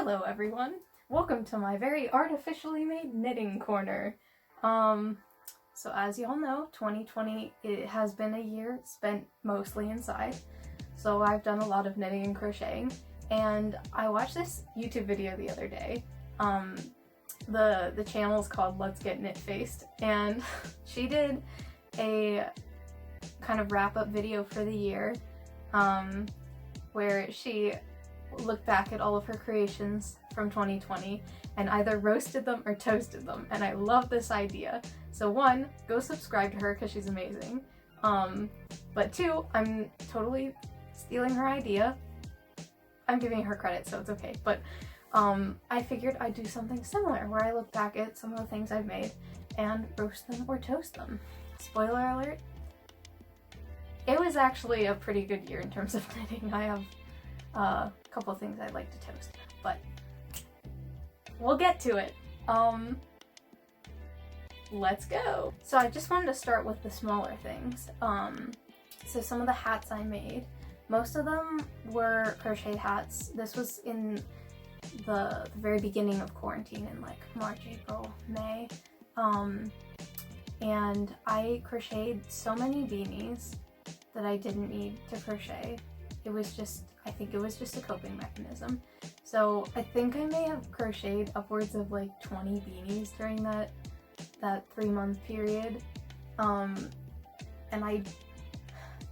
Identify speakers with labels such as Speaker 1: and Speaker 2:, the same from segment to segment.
Speaker 1: Hello everyone! Welcome to my very artificially made knitting corner. So as y'all know, 2020 it has been a year spent mostly inside. So I've done a lot of knitting and crocheting, and I watched this YouTube video the other day. The channel is called Let's Get Knit Faced, and she did a kind of wrap-up video for the year where she looked back at all of her creations from 2020 and either roasted them or toasted them, and I love this idea. So one, go subscribe to her because she's amazing. But two, I'm totally stealing her idea. I'm giving her credit, so it's okay. But I figured I'd do something similar where I look back at some of the things I've made and roast them or toast them. Spoiler alert, it was actually a pretty good year in terms of knitting. I have a couple of things I'd like to toast, but we'll get to it. Let's go. So I just wanted to start with the smaller things. So some of the hats I made, most of them were crochet hats. This was in the very beginning of quarantine in like March, April, May. And I crocheted so many beanies that I didn't need to crochet. I think it was just a coping mechanism. So I think I may have crocheted upwards of like 20 beanies during that 3-month period. And I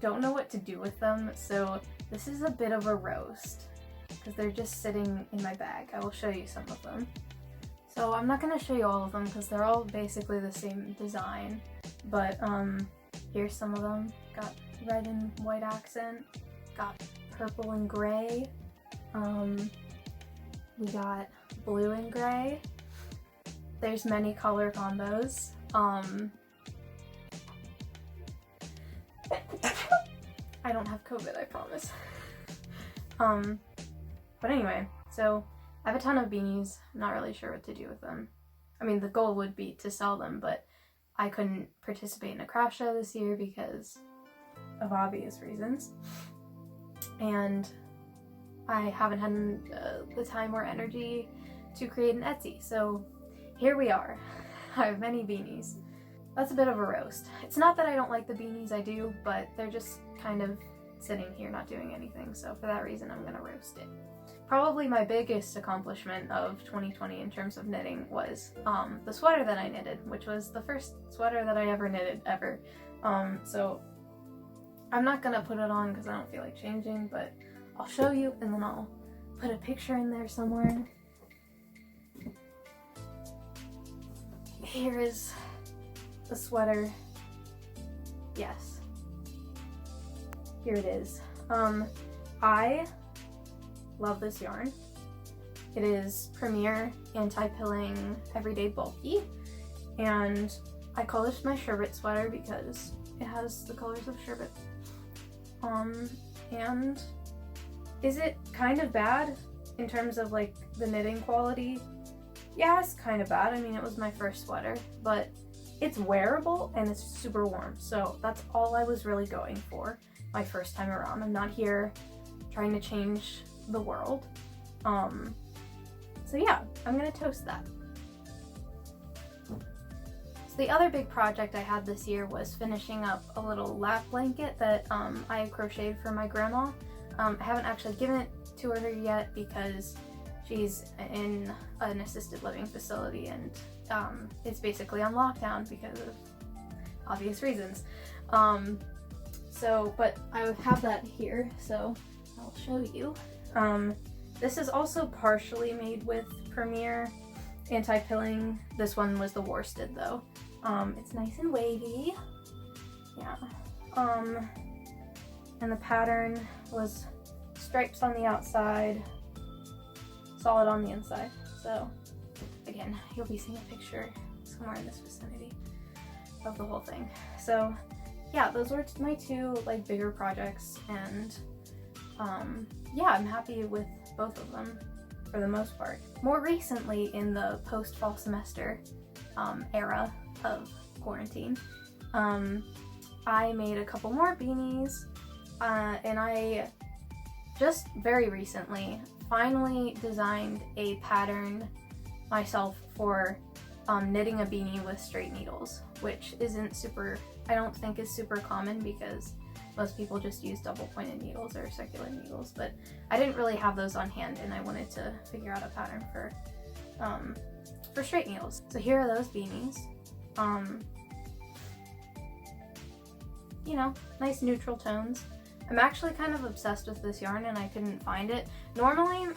Speaker 1: don't know what to do with them, so this is a bit of a roast because they're just sitting in my bag. I will show you some of them. So I'm not going to show you all of them because they're all basically the same design, but here's some of them. Got red and white accent, got purple and gray, we got blue and gray. There's many color combos. I don't have COVID, I promise. But anyway, so I have a ton of beanies. I'm not really sure what to do with them. I mean, the goal would be to sell them, but I couldn't participate in a craft show this year because of obvious reasons. And I haven't had the time or energy to create an Etsy, so here we are. I have many beanies. That's a bit of a roast. It's not that I don't like the beanies, I do, but they're just kind of sitting here not doing anything, so for that reason I'm gonna roast it. Probably my biggest accomplishment of 2020 in terms of knitting was the sweater that I knitted, which was the first sweater that I ever knitted ever. So I'm not gonna put it on because I don't feel like changing, but I'll show you and then I'll put a picture in there somewhere. Here is the sweater. Yes. Here it is. I love this yarn. It is Premier Anti-Pilling Everyday Bulky, and I call this my sherbet sweater because it has the colors of sherbet. And is it kind of bad in terms of like the knitting quality? Yeah, it's kind of bad. I mean, it was my first sweater, but it's wearable and it's super warm. So that's all I was really going for my first time around. I'm not here trying to change the world. So yeah, I'm gonna toast that. So the other big project I had this year was finishing up a little lap blanket that I crocheted for my grandma. I haven't actually given it to her yet because she's in an assisted living facility and it's basically on lockdown because of obvious reasons. But I have that here, so I'll show you. This is also partially made with Premier Anti-Pilling. This one was the worsted though. It's nice and wavy. Yeah. And the pattern was stripes on the outside, solid on the inside. So again, you'll be seeing a picture somewhere in this vicinity of the whole thing. So yeah, those were my two like bigger projects, and yeah, I'm happy with both of them for the most part. More recently, in the post-fall semester era of quarantine, I made a couple more beanies, and I just very recently finally designed a pattern myself for knitting a beanie with straight needles, which isn't super, I don't think is super common because most people just use double pointed needles or circular needles, but I didn't really have those on hand and I wanted to figure out a pattern for straight needles. So here are those beanies. You know, nice neutral tones. I'm actually kind of obsessed with this yarn and I couldn't find it. Normally,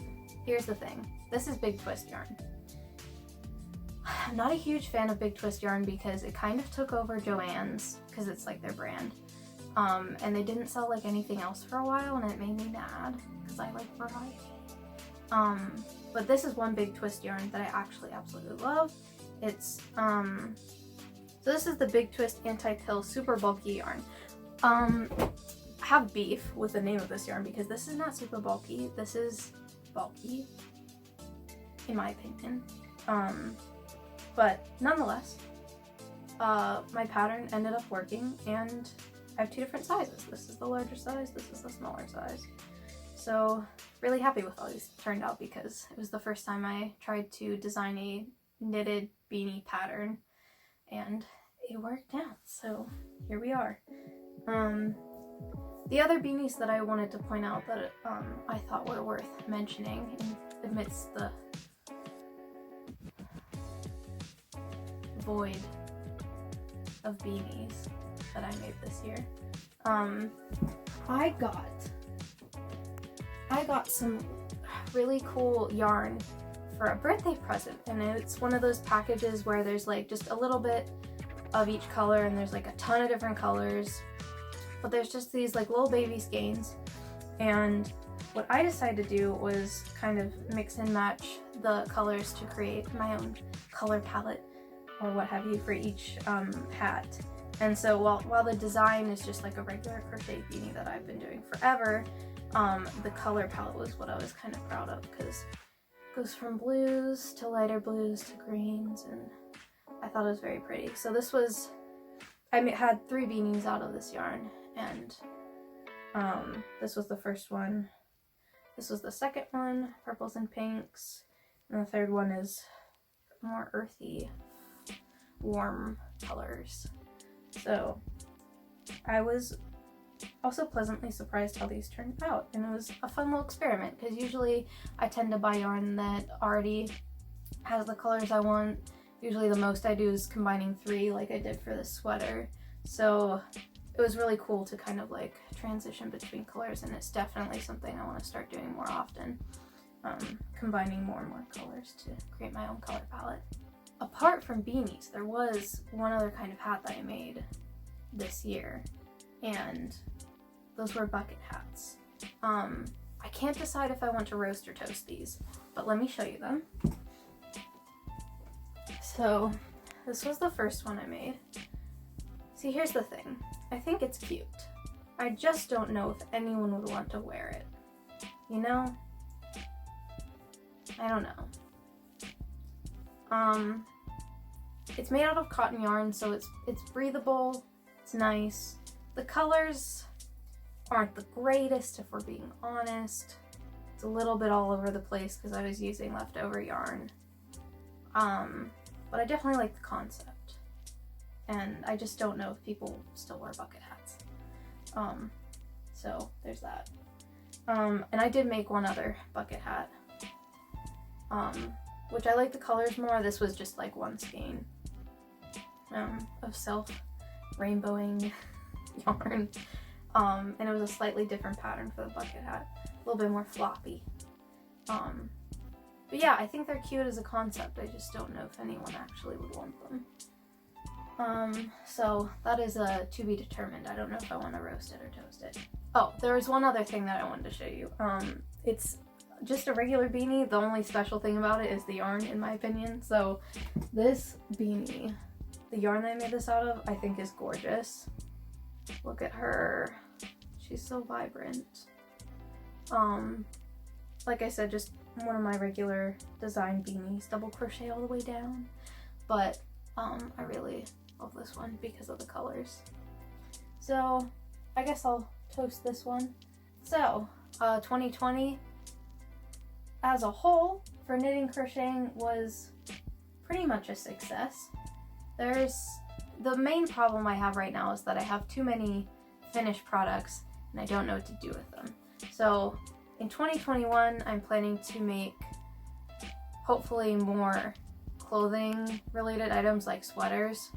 Speaker 1: here's the thing, this is Big Twist yarn. I'm not a huge fan of Big Twist yarn because it kind of took over Joann's, because it's like their brand. And they didn't sell like anything else for a while and it made me mad because I like variety. But this is one Big Twist yarn that I actually absolutely love. It's, so this is the Big Twist Anti-Pill Super Bulky yarn. I have beef with the name of this yarn because this is not super bulky, this is bulky, in my opinion. But nonetheless, my pattern ended up working and I have two different sizes. This is the larger size, this is the smaller size. So really happy with how these turned out because it was the first time I tried to design a knitted beanie pattern and it worked out. So here we are. The other beanies that I wanted to point out that I thought were worth mentioning amidst the void of beanies that I made this year. I got some really cool yarn for a birthday present, and it's one of those packages where there's like just a little bit of each color and there's like a ton of different colors, but there's just these like little baby skeins. And what I decided to do was kind of mix and match the colors to create my own color palette or what have you for each hat. And so while the design is just like a regular crochet beanie that I've been doing forever, the color palette was what I was kind of proud of because it goes from blues to lighter blues to greens, and I thought it was very pretty. So this was, I had 3 beanies out of this yarn, and this was the first one. This was the second one, purples and pinks, and the third one is more earthy, warm colors. So I was also pleasantly surprised how these turned out, and it was a fun little experiment because usually I tend to buy yarn that already has the colors I want. Usually the most I do is combining 3 like I did for this sweater. So it was really cool to kind of like transition between colors, and it's definitely something I want to start doing more often, combining more and more colors to create my own color palette. Apart from beanies, there was one other kind of hat that I made this year, and those were bucket hats. I can't decide if I want to roast or toast these, but let me show you them. So this was the first one I made. See, here's the thing. I think it's cute. I just don't know if anyone would want to wear it. You know? I don't know. It's made out of cotton yarn, so it's breathable, it's nice. The colors aren't the greatest, if we're being honest. It's a little bit all over the place because I was using leftover yarn. But I definitely like the concept. And I just don't know if people still wear bucket hats. So there's that. And I did make one other bucket hat, which I like the colors more. This was just like one skein of self rainbowing yarn. And it was a slightly different pattern for the bucket hat, a little bit more floppy. But yeah, I think they're cute as a concept. I just don't know if anyone actually would want them. So that is to be determined. I don't know if I want to roast it or toast it. Oh, there was one other thing that I wanted to show you. It's just a regular beanie. The only special thing about it is the yarn, in my opinion. So this beanie, the yarn that I made this out of, I think is gorgeous. Look at her. She's so vibrant. Like I said, just one of my regular design beanies, double crochet all the way down. But I really love this one because of the colors. So I guess I'll toast this one. So 2020, as a whole, for knitting crocheting was pretty much a success. The main problem I have right now is that I have too many finished products and I don't know what to do with them. So in 2021, I'm planning to make hopefully more clothing related items like sweaters,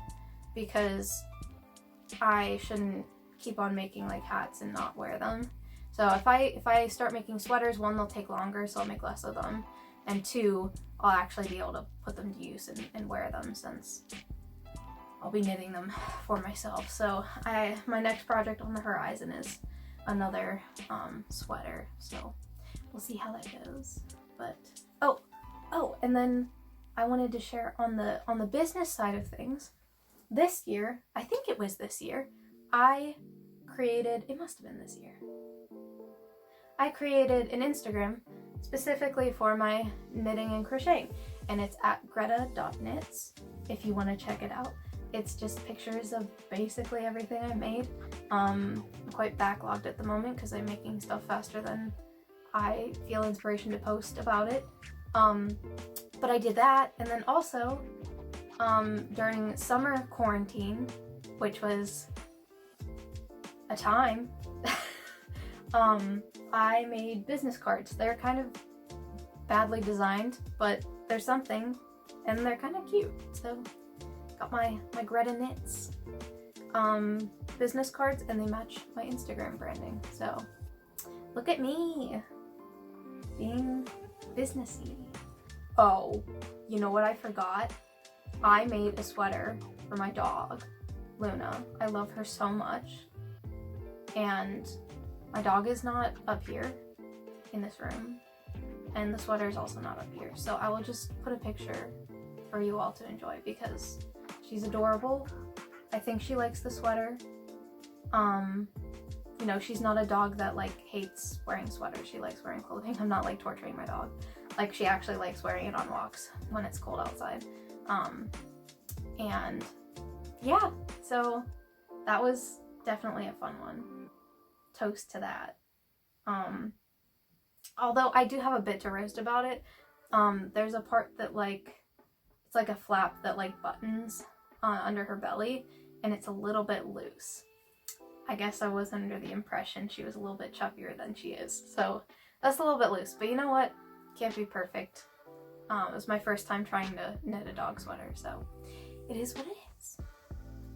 Speaker 1: because I shouldn't keep on making like hats and not wear them. So if I start making sweaters, one, they'll take longer, so I'll make less of them, and two, I'll actually be able to put them to use and wear them, since I'll be knitting them for myself. So my next project on the horizon is another sweater, so we'll see how that goes. But oh, and then I wanted to share on the business side of things. This year, I think it was this year, it must have been this year, I created an Instagram specifically for my knitting and crocheting, and it's at Greta.Knits if you want to check it out. It's just pictures of basically everything I made. I'm quite backlogged at the moment because I'm making stuff faster than I feel inspiration to post about it. But I did that, and then also during summer quarantine, which was a time, I made business cards. They're kind of badly designed, but they're something, and they're kind of cute. So got my Greta Knits business cards, and they match my Instagram branding. So look at me being businessy. Oh, you know what I forgot? I made a sweater for my dog, Luna. I love her so much. And my dog is not up here in this room, and the sweater is also not up here. So I will just put a picture for you all to enjoy because she's adorable. I think she likes the sweater. You know, she's not a dog that like hates wearing sweaters. She likes wearing clothing. I'm not like torturing my dog. Like, she actually likes wearing it on walks when it's cold outside. And yeah, so that was definitely a fun one. Toast to that. Although I do have a bit to roast about it. There's a part that like, it's like a flap that like buttons under her belly, and it's a little bit loose. I guess I was under the impression she was a little bit chubbier than she is. So that's a little bit loose, but you know what? Can't be perfect. It was my first time trying to knit a dog sweater, so it is what it is.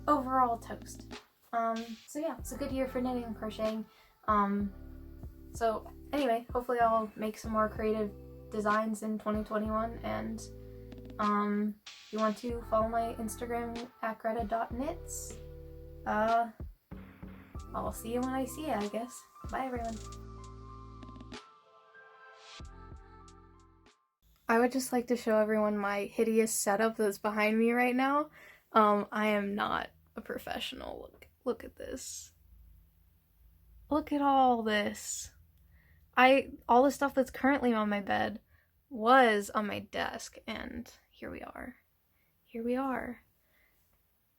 Speaker 1: Overall toast. So yeah, it's a good year for knitting and crocheting. So anyway, hopefully I'll make some more creative designs in 2021, and if you want to follow my Instagram at Greta.Knits, I'll see you when I see you, I guess. Bye everyone. I would just like to show everyone my hideous setup that's behind me right now. I am not a professional. Look at this. Look at all this. All the stuff that's currently on my bed was on my desk, and here we are. Here we are.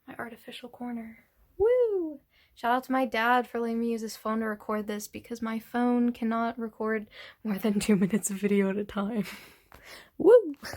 Speaker 1: My artificial corner. Woo! Shout out to my dad for letting me use his phone to record this, because my phone cannot record more than 2 minutes of video at a time. Woo!